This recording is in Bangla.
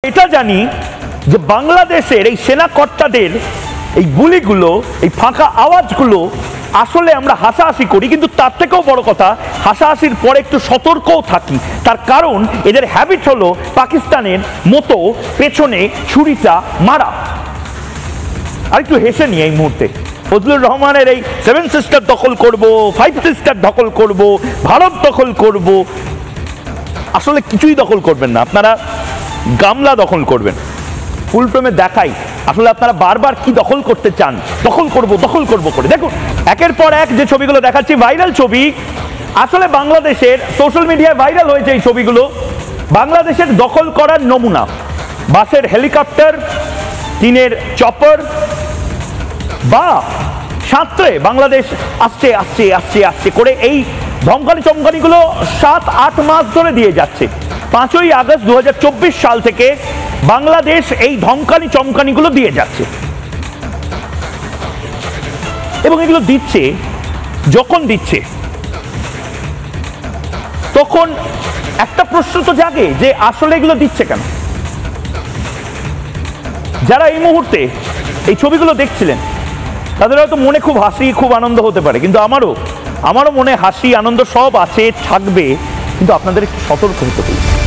এটা জানি যে বাংলাদেশের এই সেনাকর্তাদের এই গুলিগুলো, এই ফাঁকা আওয়াজগুলো আসলে আমরা হাসাহাসি করি, কিন্তু তার থেকেও বড় কথা হাসাহাসির পরে একটু সতর্কও থাকি। তার কারণ এদের হ্যাবিট হলো পাকিস্তানের মতো পেছনে ছুরিটা মারা। আর একটু হেসে নিই এই মুহূর্তে, ফজলুর রহমানের এই 7 সিস্টার দখল করব, 5 সিস্টার দখল করব, ভারত দখল করব, আসলে কিছুই দখল করবেন না, আপনারা গামলা দখল করবেন। ফুল ফ্রেমে দেখাই আসলে আপনারা বারবার কি দখল করতে চান, দখল করব করে। দেখুন একের পর এক যে ছবিগুলো দেখাচ্ছি ভাইরাল ছবি, আসলে বাংলাদেশের সোশ্যাল মিডিয়ায় ভাইরাল হয়েছে এই ছবিগুলো বাংলাদেশের দখল করার নমুনা। বাসের হেলিকপ্টার, টিনের চপার বা সাঁতরে বাংলাদেশ আসছে আসছে আসছে আসছে করে এই ধমকানি চমকানিগুলো 7-8 মাস ধরে দিয়ে যাচ্ছে। 5ই আগস্ট 2024 সাল থেকে বাংলাদেশ এই ধমকানি চমকানিগুলো দিয়ে যাচ্ছে, এবং এগুলো দিচ্ছে, যখন দিচ্ছে তখন একটা প্রশ্ন তো জাগে যে আসলে এগুলো দিচ্ছে কেন। যারা এই মুহূর্তে এই ছবিগুলো দেখছিলেন তাদের হয়তো মনে খুব হাসি, খুব আনন্দ হতে পারে, কিন্তু আমারও মনে হাসি আনন্দ সব আছে, থাকবে, কিন্তু আপনাদের একটু সতর্ক হতে হবে।